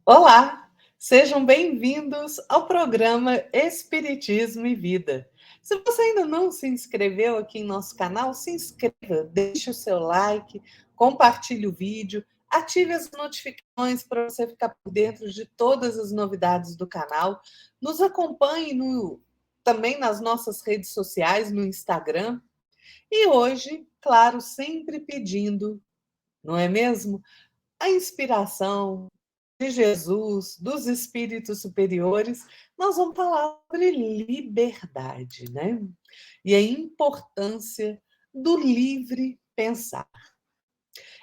Olá, sejam bem-vindos ao programa Espiritismo e Vida. Se você ainda não se inscreveu aqui em nosso canal, se inscreva, deixe o seu like, compartilhe o vídeo, ative as notificações para você ficar por dentro de todas as novidades do canal. Nos acompanhe também nas nossas redes sociais, no Instagram. E hoje, claro, sempre pedindo, não é mesmo? A inspiração de Jesus, dos espíritos superiores, nós vamos falar sobre liberdade, né? E a importância do livre pensar.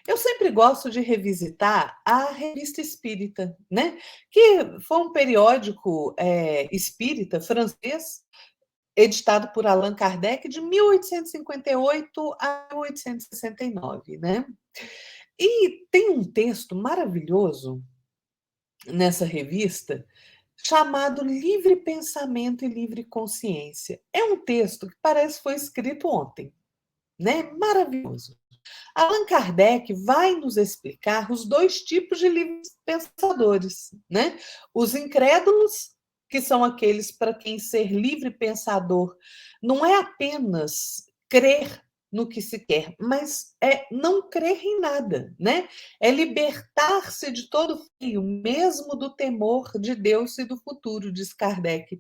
Eu sempre gosto de revisitar a Revista Espírita, né? Que foi um periódico espírita francês, editado por Allan Kardec, de 1858 a 1869, né? E tem um texto maravilhoso nessa revista chamado Livre Pensamento e Livre Consciência. É um texto que parece que foi escrito ontem, né? Maravilhoso. Allan Kardec vai nos explicar os dois tipos de livres pensadores, né? Os incrédulos, que são aqueles para quem ser livre pensador não é apenas crer no que se quer, mas é não crer em nada, né? É libertar-se de todo fio, mesmo do temor de Deus e do futuro, diz Kardec.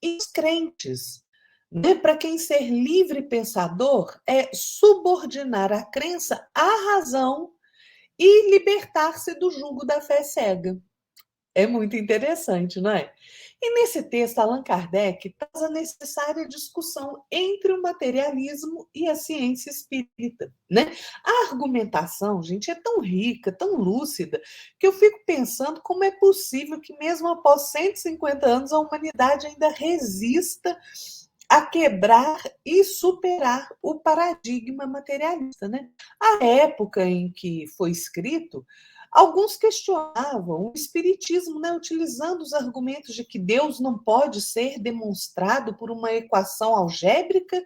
E os crentes, né? Para quem ser livre pensador é subordinar a crença à razão e libertar-se do jugo da fé cega. É muito interessante, não é? E nesse texto, Allan Kardec traz a necessária discussão entre o materialismo e a ciência espírita, né? A argumentação, gente, é tão rica, tão lúcida, que eu fico pensando como é possível que mesmo após 150 anos a humanidade ainda resista a quebrar e superar o paradigma materialista, né? A época em que foi escrito, alguns questionavam o espiritismo, né, utilizando os argumentos de que Deus não pode ser demonstrado por uma equação algébrica,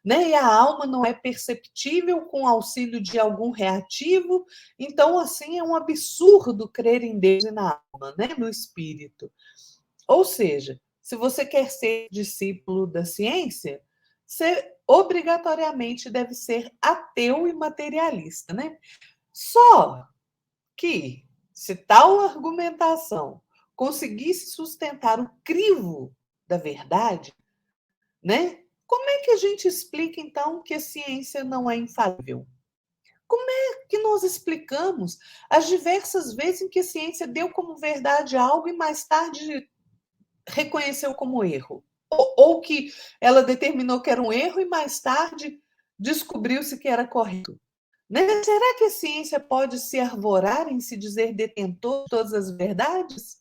né, e a alma não é perceptível com auxílio de algum reativo. Então, assim, é um absurdo crer em Deus e na alma, né, no espírito. Ou seja, se você quer ser discípulo da ciência, você obrigatoriamente deve ser ateu e materialista, né? Só que, se tal argumentação conseguisse sustentar o crivo da verdade, né? Como é que a gente explica, então, que a ciência não é infalível? Como é que nós explicamos as diversas vezes em que a ciência deu como verdade algo e mais tarde reconheceu como erro? Ou que ela determinou que era um erro e mais tarde descobriu-se que era correto? Né? Será que a ciência pode se arvorar em se dizer detentor de todas as verdades?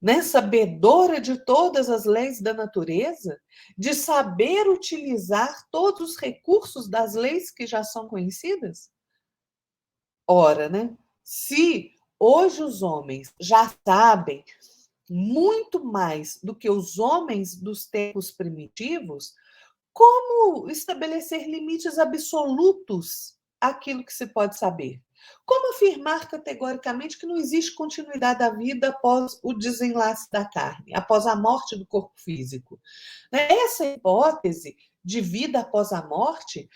Né? Sabedora de todas as leis da natureza? De saber utilizar todos os recursos das leis que já são conhecidas? Ora, né? Se hoje os homens já sabem muito mais do que os homens dos tempos primitivos, como estabelecer limites absolutos àquilo que se pode saber? Como afirmar categoricamente que não existe continuidade da vida após o desenlace da carne, após a morte do corpo físico? Essa hipótese de vida após a morte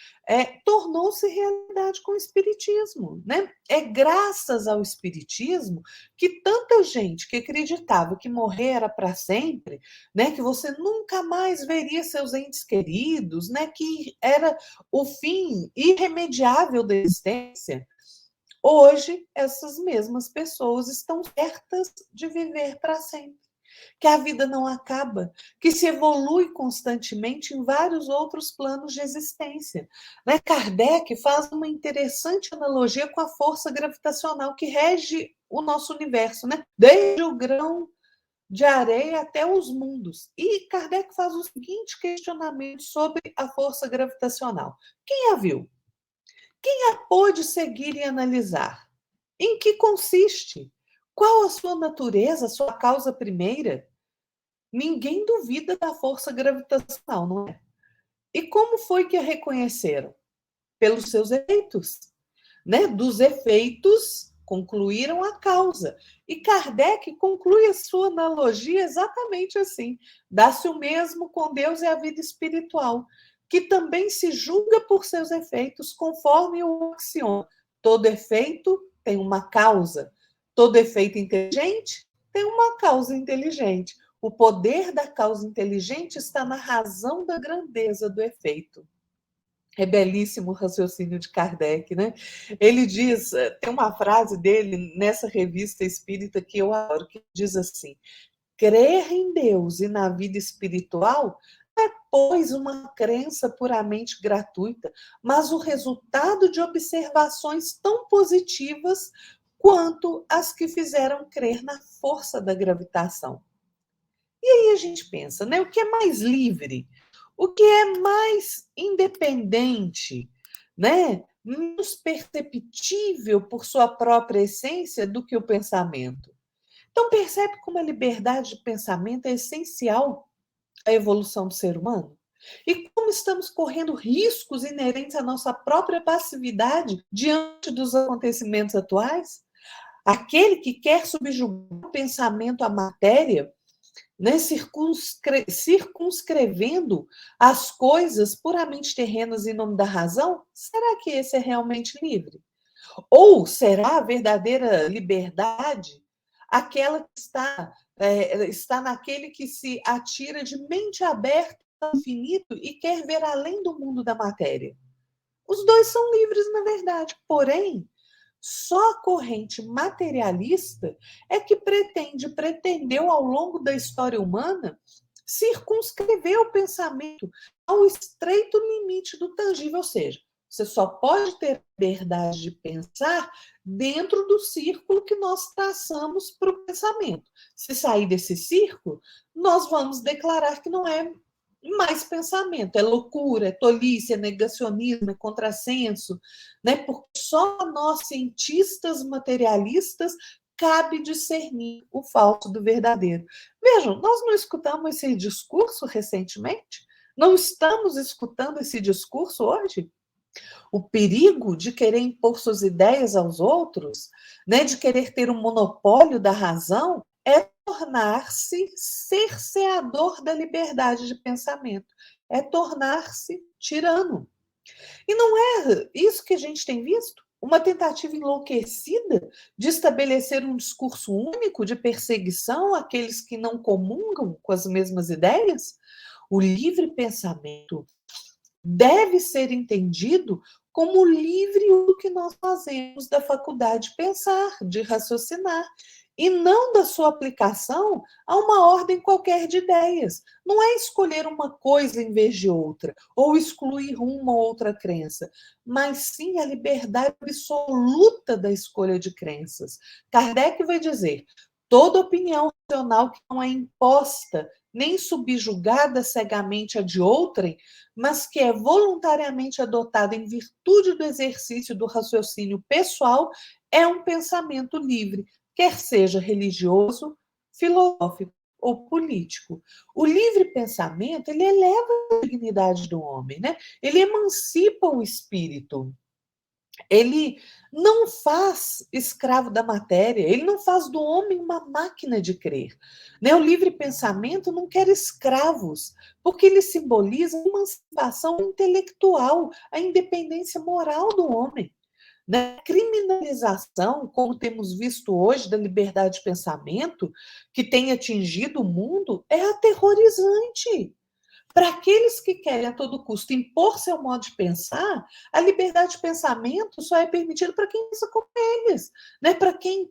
tornou-se realidade com o Espiritismo. Né? É graças ao Espiritismo que tanta gente que acreditava que morrer era para sempre, né, que você nunca mais veria seus entes queridos, né, que era o fim irremediável da existência. Hoje, essas mesmas pessoas estão certas de viver para sempre, que a vida não acaba, que se evolui constantemente em vários outros planos de existência. Né? Kardec faz uma interessante analogia com a força gravitacional que rege o nosso universo, né? Desde o grão de areia até os mundos. E Kardec faz o seguinte questionamento sobre a força gravitacional. Quem a viu? Quem a pôde seguir e analisar? Em que consiste? Qual a sua natureza, a sua causa primeira? Ninguém duvida da força gravitacional, não é? E como foi que a reconheceram? Pelos seus efeitos, né? Dos efeitos concluíram a causa. E Kardec conclui a sua analogia exatamente assim: dá-se o mesmo com Deus e a vida espiritual, que também se julga por seus efeitos, conforme o axioma. Todo efeito tem uma causa. Todo efeito inteligente tem uma causa inteligente. O poder da causa inteligente está na razão da grandeza do efeito. É belíssimo o raciocínio de Kardec, né? Ele diz, tem uma frase dele nessa revista espírita que eu adoro, que diz assim: crer em Deus e na vida espiritual é, pois, uma crença puramente gratuita, mas o resultado de observações tão positivas quanto as que fizeram crer na força da gravitação. E aí a gente pensa, né? O que é mais livre? O que é mais independente, né? Menos perceptível por sua própria essência do que o pensamento. Então, percebe como a liberdade de pensamento é essencial à evolução do ser humano? E como estamos correndo riscos inerentes à nossa própria passividade diante dos acontecimentos atuais? Aquele que quer subjugar o pensamento à matéria, né, circunscrevendo as coisas puramente terrenas em nome da razão, será que esse é realmente livre? Ou será a verdadeira liberdade aquela que está naquele que se atira de mente aberta ao infinito e quer ver além do mundo da matéria? Os dois são livres, na verdade, porém, só a corrente materialista é que pretendeu ao longo da história humana circunscrever o pensamento ao estreito limite do tangível, ou seja, você só pode ter liberdade de pensar dentro do círculo que nós traçamos para o pensamento. Se sair desse círculo, nós vamos declarar que não é mais pensamento, é loucura, é tolice, é negacionismo, é contrassenso, né? Porque só a nós, cientistas materialistas, cabe discernir o falso do verdadeiro. Vejam, nós não escutamos esse discurso recentemente? Não estamos escutando esse discurso hoje? O perigo de querer impor suas ideias aos outros, né, de querer ter um monopólio da razão, é tornar-se cerceador da liberdade de pensamento, é tornar-se tirano. E não é isso que a gente tem visto? Uma tentativa enlouquecida de estabelecer um discurso único de perseguição àqueles que não comungam com as mesmas ideias? O livre pensamento deve ser entendido como livre o que nós fazemos da faculdade de pensar, de raciocinar, e não da sua aplicação a uma ordem qualquer de ideias. Não é escolher uma coisa em vez de outra, ou excluir uma ou outra crença, mas sim a liberdade absoluta da escolha de crenças. Kardec vai dizer: toda opinião racional que não é imposta nem subjugada cegamente a de outrem, mas que é voluntariamente adotada em virtude do exercício do raciocínio pessoal, é um pensamento livre, quer seja religioso, filosófico ou político. O livre pensamento, ele eleva a dignidade do homem, né? Ele emancipa o espírito. Ele não faz escravo da matéria, ele não faz do homem uma máquina de crer. Né? O livre pensamento não quer escravos, porque ele simboliza a emancipação intelectual, a independência moral do homem. Né? Criminalização, como temos visto hoje, da liberdade de pensamento, que tem atingido o mundo, é aterrorizante. Para aqueles que querem a todo custo impor seu modo de pensar, a liberdade de pensamento só é permitida para quem pensa como eles, né? Para quem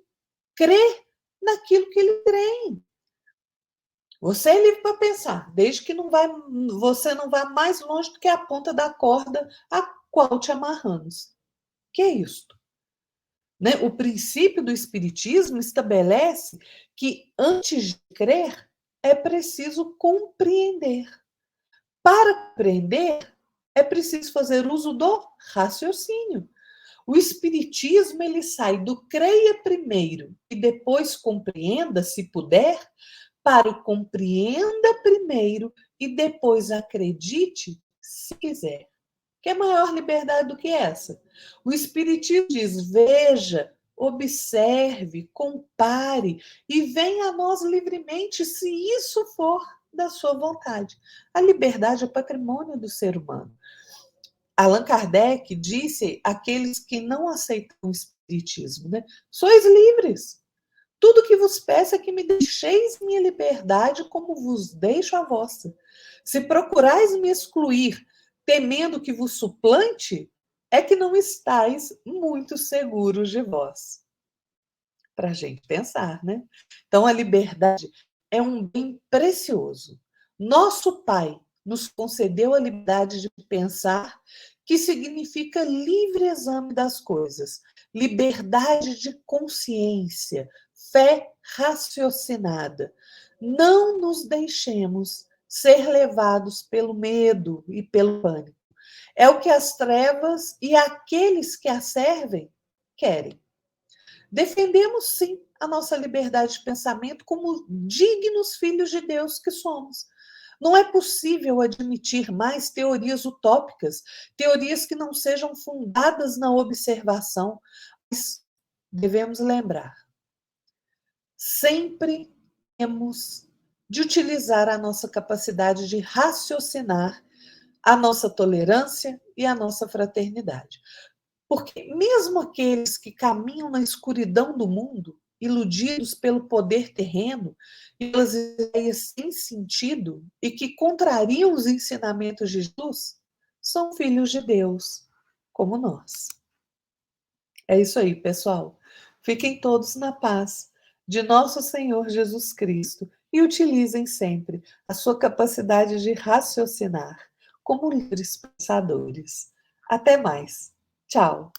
crê naquilo que ele crê. Você é livre para pensar, desde que você não vá mais longe do que a ponta da corda a qual te amarramos. Que é isto? Né? O princípio do Espiritismo estabelece que antes de crer é preciso compreender. Para compreender, é preciso fazer uso do raciocínio. O espiritismo ele sai do creia primeiro e depois compreenda, se puder, para o compreenda primeiro e depois acredite, se quiser. Que é maior liberdade do que essa? O espiritismo diz: veja, observe, compare e venha a nós livremente, se isso for da sua vontade. A liberdade é patrimônio do ser humano. Allan Kardec disse àqueles que não aceitam o espiritismo, né? Sois livres. Tudo que vos peço é que me deixeis minha liberdade, como vos deixo a vossa. Se procurais me excluir, temendo que vos suplante, é que não estáis muito seguros de vós. Para a gente pensar, né? Então, a liberdade é um bem precioso. Nosso Pai nos concedeu a liberdade de pensar, que significa livre exame das coisas, liberdade de consciência, fé raciocinada. Não nos deixemos ser levados pelo medo e pelo pânico. É o que as trevas e aqueles que a servem querem. Defendemos, sim, a nossa liberdade de pensamento como dignos filhos de Deus que somos. Não é possível admitir mais teorias utópicas, teorias que não sejam fundadas na observação, mas devemos lembrar, sempre temos de utilizar a nossa capacidade de raciocinar, a nossa tolerância e a nossa fraternidade. Porque mesmo aqueles que caminham na escuridão do mundo, iludidos pelo poder terreno e pelas ideias sem sentido e que contrariam os ensinamentos de Jesus, são filhos de Deus, como nós. É isso aí, pessoal. Fiquem todos na paz de nosso Senhor Jesus Cristo e utilizem sempre a sua capacidade de raciocinar como livres pensadores. Até mais. Tchau.